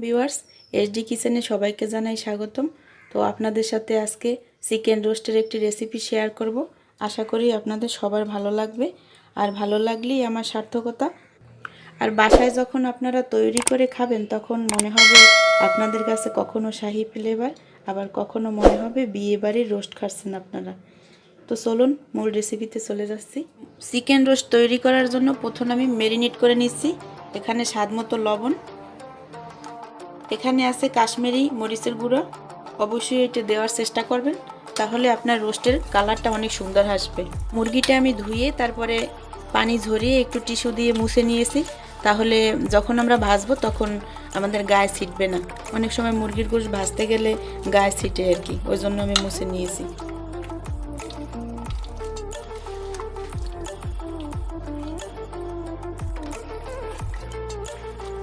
Viewers, SD কিচেনে সবাইকে জানাই স্বাগতম। তো আপনাদের সাথে আজকে চিকেন রোস্টের একটি রেসিপি শেয়ার করব। আশা করি আপনাদের সবার ভালো লাগবে, আর ভালো লাগলেই আমার সার্থকতা। আর বাসায় যখন আপনারা তৈরি করে খাবেন তখন মনে হবে আপনাদের কাছে কখনো শাহী ফ্লেভার, আবার কখনো মনে হবে বিয়েবাড়ির রোস্ট খাচ্ছেন আপনারা। তো চলুন মূল রেসিপিতে চলে যাচ্ছি। চিকেন রোস্ট তৈরি করার জন্য প্রথমে আমি ম্যারিনেট করে নিচ্ছি। এখানে স্বাদমতো লবণ, এখানে আছে কাশ্মীরি মরিচের গুঁড়ো। অবশ্যই এটা দেওয়ার চেষ্টা করবেন, তাহলে আপনার রোস্টের কালারটা অনেক সুন্দর আসবে। মুরগিটা আমি ধুয়ে তারপরে পানি ঝরিয়ে একটু টিস্যু দিয়ে মুছে নিয়েছি, তাহলে যখন আমরা ভাজবো তখন আমাদের গায়ে ছিটবে না। অনেক সময় মুরগির গোশত ভাজতে গেলে গায়ে ছিটে আর কি, ওই জন্য আমি মুছে নিয়েছি।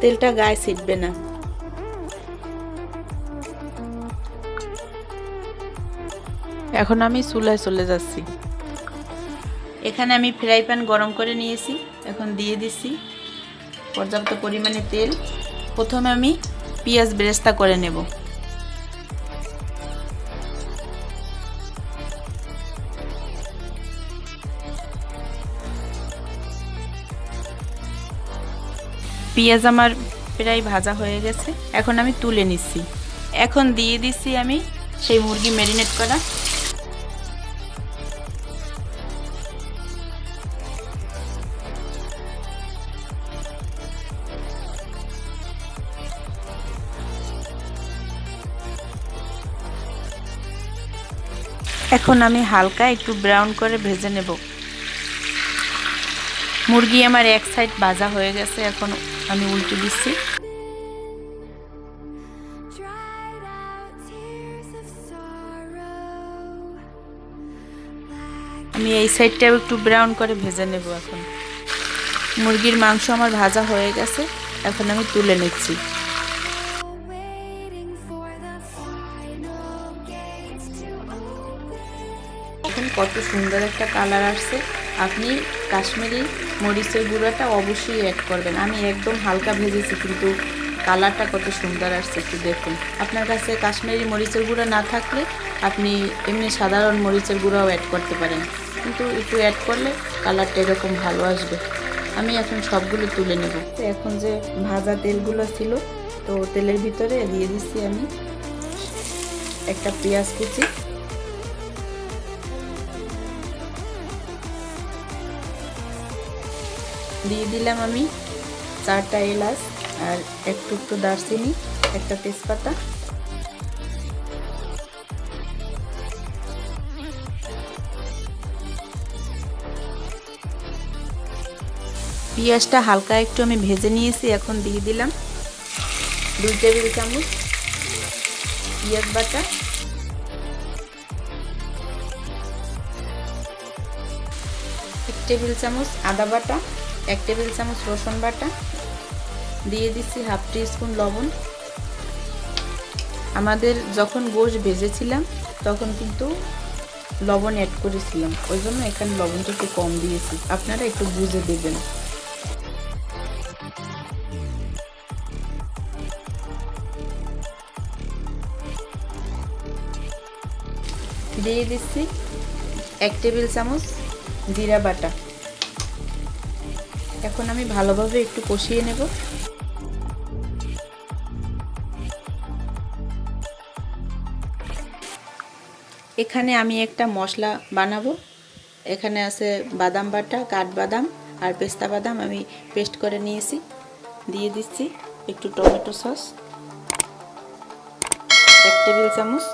তেলটা গায়ে ছিটবে না। এখন আমি চুলায় চলে যাচ্ছি। এখানে আমি ফ্রাই প্যান গরম করে নিয়েছি, এখন দিয়ে দিচ্ছি পর্যাপ্ত পরিমাণে তেল। প্রথমে আমি পেঁয়াজ বেরেস্তা করে নেব। পেঁয়াজ আমার প্রায় ভাজা হয়ে গেছে, এখন আমি তুলে নিচ্ছি। এখন দিয়ে দিচ্ছি আমি সেই মুরগি ম্যারিনেট করা। এখন আমি হালকা একটু ব্রাউন করে ভেজে নেব। মুরগি আমার এক সাইড ভাজা হয়ে গেছে, এখন আমি উল্টে দিচ্ছি। আমি এই সাইডটাও একটু ব্রাউন করে ভেজে নেব। এখন মুরগির মাংস আমার ভাজা হয়ে গেছে, এখন আমি তুলে নিচ্ছি। এখন কত সুন্দর একটা কালার আসছে। আপনি কাশ্মীরি মরিচের গুঁড়োটা অবশ্যই অ্যাড করবেন। আমি একদম হালকা ভেজেছি, কিন্তু কালারটা কত সুন্দর আসছে একটু দেখুন। আপনার কাছে কাশ্মীরি মরিচের গুঁড়ো না থাকলে আপনি এমনি সাধারণ মরিচের গুঁড়োও অ্যাড করতে পারেন, কিন্তু একটু অ্যাড করলে কালারটা এরকম ভালো আসবে। আমি এখন সবগুলো তুলে নেব। এখন যে ভাজা তেলগুলো ছিল, তো তেলের ভিতরে দিয়ে দিচ্ছি আমি একটা পেঁয়াজ কুচি, দিয়ে দিলাম আমি 4টা এলাচ আর একটু একটু দারচিনি, একটা তেজপাতা। পেঁয়াজটা হালকা একটু আমি ভেজে নিয়েছি, এখন দিয়ে দিলাম 2 টেবিল চামচ পেঁয়াজ বাটা, 1 টেবিল চামচ আদা বাটা, 1 টেবিল চামচ রসুন বাটা, দিয়ে দিচ্ছি হাফ টি স্পুন লবণ। আমাদের যখন গোশ ভেজেছিলাম তখন কিন্তু লবণ অ্যাড করেছিলাম, ওই জন্য এখানে লবণটা একটু কম দিয়েছি, আপনারা একটু বুঝে দেবেন। দিয়ে দিচ্ছি 1 টেবিল চামচ জিরা বাটা। এখন আমি ভালোভাবে একটু কষিয়ে নেব। এখানে আমি একটা মশলা বানাবো। এখানে আছে বাদাম বাটা, কাঠবাদাম আর পেস্তা বাদাম আমি পেস্ট করে নিয়েছি। দিয়ে দিচ্ছি একটু টমেটো সস 1 টেবিল চামচ,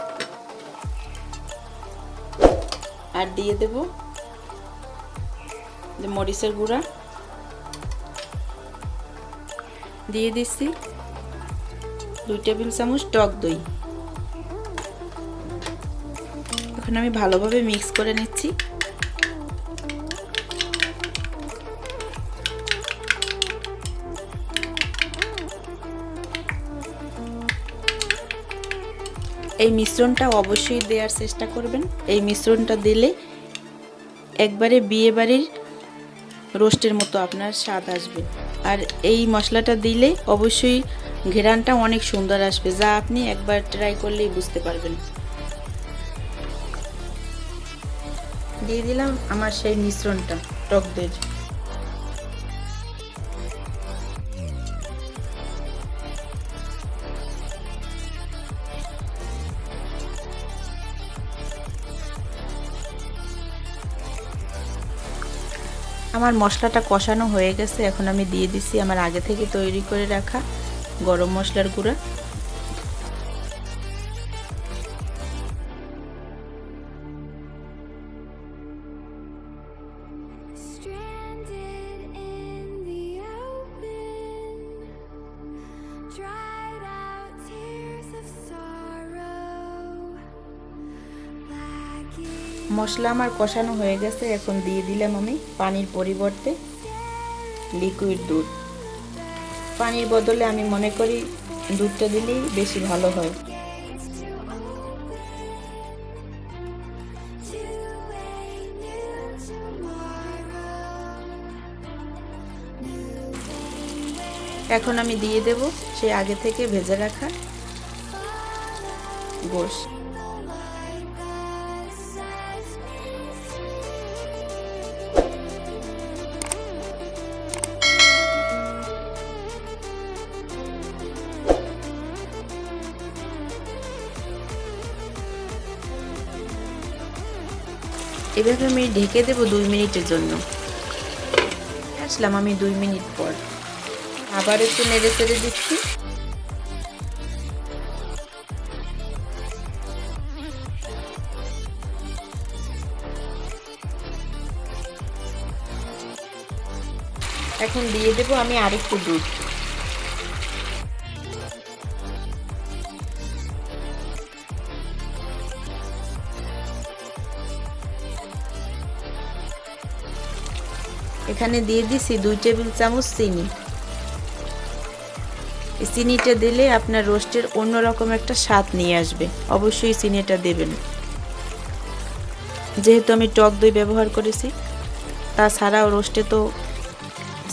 আর দিয়ে দেব মরিচের গুঁড়া, দিয়ে দিচ্ছি 2 টেবিল চামচ টক দই। এখন আমি ভালোভাবে মিক্স করে নিচ্ছি। এই মিশ্রণটা অবশ্যই দেওয়ার চেষ্টা করবেন। এই মিশ্রণটা দিলে একবারে বিয়েবাড়ির রোস্টের মতো আপনার স্বাদ আসবে। আর এই মশলাটা দিলে অবশ্যই ঘেরানটা অনেক সুন্দর আসবে, যা আপনি একবার ট্রাই করলেই বুঝতে পারবেন। দিয়ে দিলাম আমার সেই মিশ্রণটা, টক দই। আমার মশলাটা কষানো হয়ে গেছে, এখন আমি দিয়ে দিচ্ছি আমার আগে থেকে তৈরি করে রাখা গরম মশলার গুঁড়া। মশলা আমার কষানো হয়ে গেছে, এখন দিয়ে দিলাম আমি পানির পরিবর্তে লিকুইড দুধ। পানির বদলে আমি মনে করি দুধটা দিলেই বেশি ভালো হয়। এখন আমি দিয়ে দেব সেই আগে থেকে ভেজে রাখা গোশ। এভাবে আমি ঢেকে দেব 2 মিনিটের জন্য। আসলাম আমি 2 মিনিট পর, আবার একটু নেড়ে চেড়ে দিচ্ছি। এখন দিয়ে দেব আমি আরেকটু দুধ। এখানে দিয়ে দিছি 2 টেবিল চামচ চিনি। এই চিনিটা দিলে আপনার রোস্টের অন্যরকম একটা স্বাদ নিয়ে আসবে, অবশ্যই চিনিটা দেবেন। যেহেতু আমি টক দই ব্যবহার করেছি, তাছাড়াও রোস্টে তো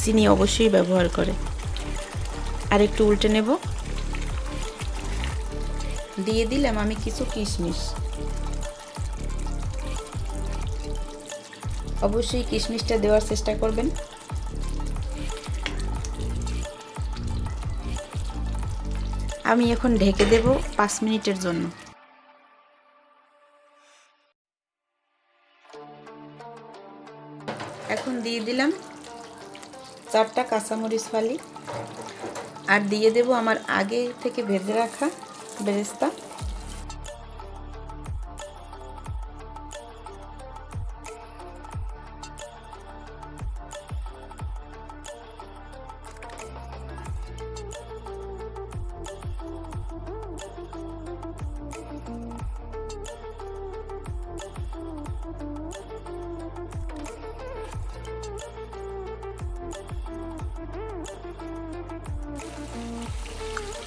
চিনি অবশ্যই ব্যবহার করে। আর একটু উল্টে নেব। দিয়ে দিলাম আমি কিছু কিশমিশ। অবশ্যই কিশমিশটা দেওয়ার চেষ্টা করবেন। আমি এখন ঢেকে দেব 5 মিনিটের জন্য। এখন দিয়ে দিলাম 4টা কাঁচামরিচ ফালি, আর দিয়ে দেব আমার আগে থেকে ভেজে রাখা বেরেস্তা।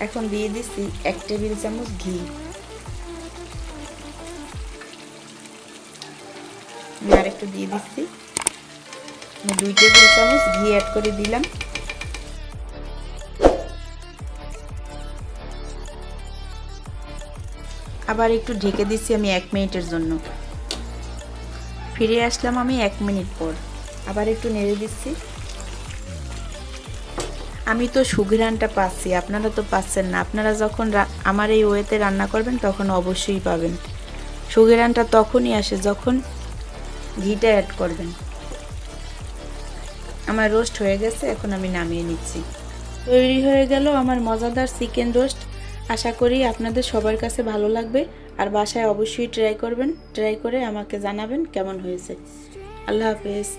এখন দিয়ে দিচ্ছি 1 টেবিল চামচ ঘি। আর একটু দিয়ে দিচ্ছি 2 টেবিল চামচ ঘি অ্যাড করে দিলাম। আবার একটু ঢেকে দিচ্ছি আমি 1 মিনিটের জন্য। ফিরে আসলাম আমি 1 মিনিট পর, আবার একটু নেড়ে দিচ্ছি। আমি তো সুঘ্রাণটা পাচ্ছি, আপনারা তো পাচ্ছেন না। আপনারা যখন আমার এই ওয়েতে রান্না করবেন তখন অবশ্যই পাবেন। সুঘ্রাণটা তখনই আসে যখন ঘিটা অ্যাড করবেন। আমার রোস্ট হয়ে গেছে, এখন আমি নামিয়ে নিচ্ছি। তৈরি হয়ে গেল আমার মজাদার চিকেন রোস্ট। আশা করি আপনাদের সবার কাছে ভালো লাগবে, আর বাসায় অবশ্যই ট্রাই করবেন। ট্রাই করে আমাকে জানাবেন কেমন হয়েছে। আল্লাহ হাফেজ।